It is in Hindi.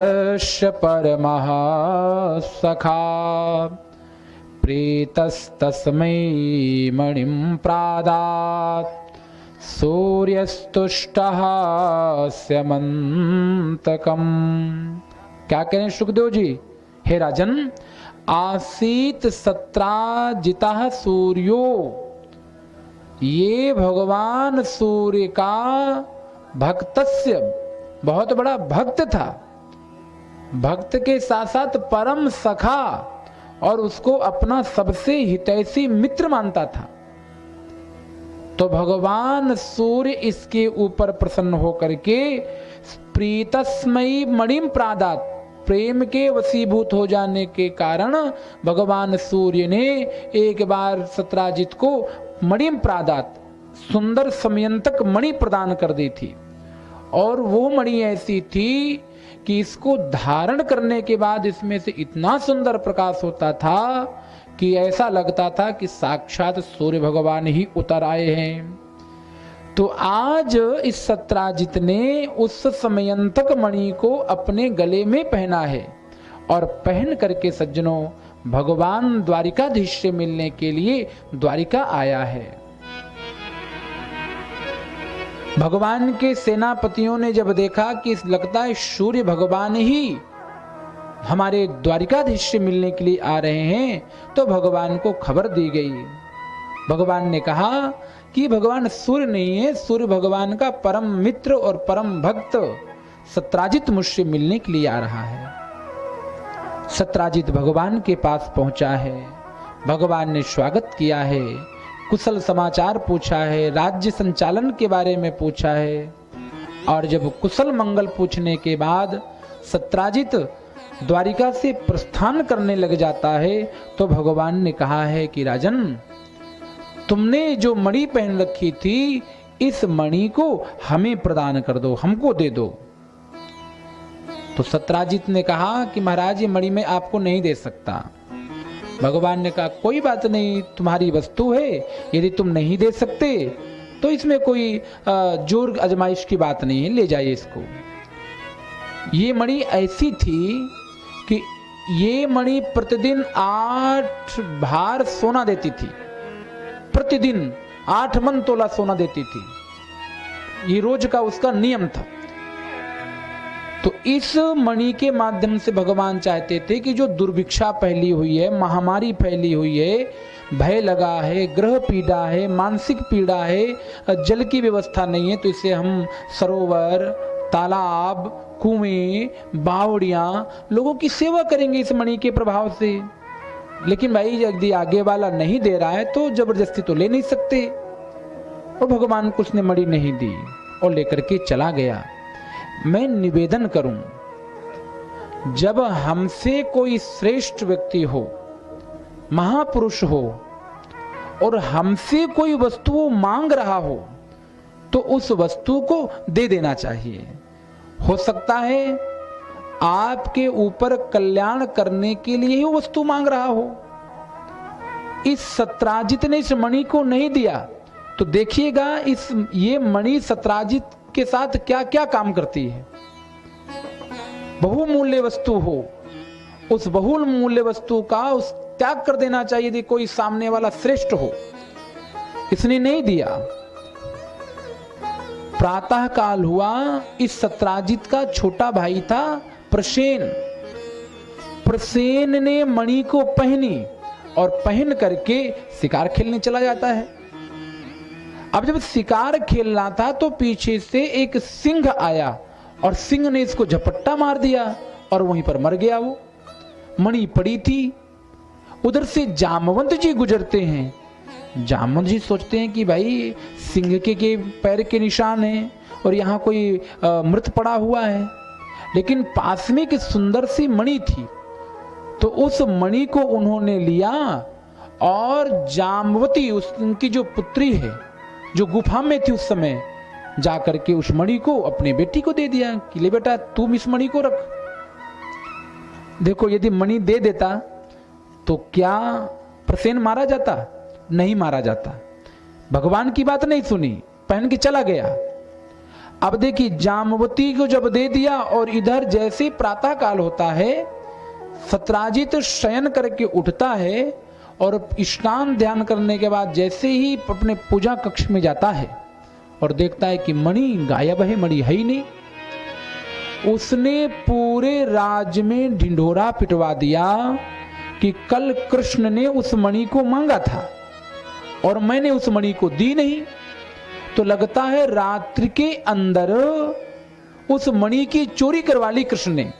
परमः सखा प्रीतस्तस्मै मणिं प्रादात् सूर्यस्तुष्टः स्यमन्तकम्। क्या कहें सुखदेव जी? हे राजन, आसीत सत्राजितः सूर्यो, ये भगवान सूर्य का भक्तस्य बहुत बड़ा भक्त था, भक्त के साथ साथ परम सखा, और उसको अपना सबसे हितैषी मित्र मानता था। तो भगवान सूर्य इसके ऊपर प्रसन्न होकर के प्रीतस्मयी मणिम प्रादात, प्रेम के वशीभूत हो जाने के कारण भगवान सूर्य ने एक बार सत्राजित को मणिम प्रादात, सुंदर समयंतक मणि प्रदान कर दी थी। और वो मणि ऐसी थी कि इसको धारण करने के बाद इसमें से इतना सुंदर प्रकाश होता था कि ऐसा लगता था कि साक्षात सूर्य भगवान ही उतर आए हैं। तो आज इस सत्राजित ने उस समयंतक मणि को अपने गले में पहना है, और पहन करके सज्जनों भगवान द्वारिकाधीश से मिलने के लिए द्वारिका आया है। भगवान के सेनापतियों ने जब देखा कि लगता है सूर्य भगवान ही हमारे द्वारिकाधीश से मिलने के लिए आ रहे हैं, तो भगवान को खबर दी गई। भगवान ने कहा कि भगवान सूर्य नहीं है, सूर्य भगवान का परम मित्र और परम भक्त सत्राजित मुझसे मिलने के लिए आ रहा है। सत्राजित भगवान के पास पहुंचा है, भगवान ने स्वागत किया है, कुशल समाचार पूछा है, राज्य संचालन के बारे में पूछा है। और जब कुशल मंगल पूछने के बाद सत्राजित द्वारिका से प्रस्थान करने लग जाता है, तो भगवान ने कहा है कि राजन, तुमने जो मणि पहन रखी थी, इस मणि को हमें प्रदान कर दो, हमको दे दो। तो सत्राजित ने कहा कि महाराज, ये मणि मैं आपको नहीं दे सकता। भगवान ने कहा कोई बात नहीं, तुम्हारी वस्तु है, यदि तुम नहीं दे सकते तो इसमें कोई जोर अजमाइश की बात नहीं है, ले जाइए इसको। ये मणि ऐसी थी कि ये मणि प्रतिदिन 8 भार सोना देती थी, प्रतिदिन 8 मन तोला सोना देती थी, ये रोज का उसका नियम था। तो इस मणि के माध्यम से भगवान चाहते थे कि जो दुर्भिक्षा फैली हुई है, महामारी फैली हुई है, भय लगा है, ग्रह पीड़ा है, मानसिक पीड़ा है, जल की व्यवस्था नहीं है, तो इसे हम सरोवर, तालाब, कुएं, बावड़ियां, लोगों की सेवा करेंगे इस मणि के प्रभाव से। लेकिन भाई यदि आगे वाला नहीं दे रहा है तो जबरदस्ती तो ले नहीं सकते। और भगवान को उसने मणि नहीं दी और लेकर के चला गया। मैं निवेदन करूं, जब हमसे कोई श्रेष्ठ व्यक्ति हो, महापुरुष हो, और हमसे कोई वस्तु मांग रहा हो, तो उस वस्तु को दे देना चाहिए। हो सकता है आपके ऊपर कल्याण करने के लिए ही वस्तु मांग रहा हो। इस सत्राजित ने इस मणि को नहीं दिया, तो देखिएगा ये मणि सत्राजित के साथ क्या क्या काम करती है। बहुमूल्य वस्तु हो, उस बहुमूल्य वस्तु का उस त्याग कर देना चाहिए यदि कोई सामने वाला श्रेष्ठ हो। इसने नहीं दिया। प्रातः काल हुआ, इस सत्राजित का छोटा भाई था प्रसेन। प्रसेन ने मणि को पहनी और पहन करके शिकार खेलने चला जाता है। अब जब शिकार खेलना था तो पीछे से एक सिंह आया और सिंह ने इसको झपट्टा मार दिया और वहीं पर मर गया। वो मणि पड़ी थी। उधर से जामवंत जी गुजरते हैं। जामवंत जी सोचते हैं कि भाई सिंह के पैर के निशान हैं और यहाँ कोई मृत पड़ा हुआ है, लेकिन पास में एक सुंदर सी मणि थी। तो उस मणि को उन्होंने लिया और जामवती, उनकी जो पुत्री है, जो गुफा में थी उस समय, जाकर के उस मणि को अपने बेटी को दे दिया कि ले बेटा तुम इस मणि को रख। देखो यदि मणि दे देता तो क्या प्रसेन मारा जाता? नहीं मारा जाता। भगवान की बात नहीं सुनी, पहन के चला गया। अब देखिए जामवती को जब दे दिया और इधर जैसे प्रातः काल होता है सत्राजित शयन करके उठता है और स्नान ध्यान करने के बाद जैसे ही अपने पूजा कक्ष में जाता है और देखता है कि मणि गायब है, मणि है ही नहीं। उसने पूरे राज्य में ढिंढोरा पिटवा दिया कि कल कृष्ण ने उस मणि को मांगा था और मैंने उस मणि को दी नहीं। तो लगता है रात्रि के अंदर उस मणि की चोरी करवा ली कृष्ण ने।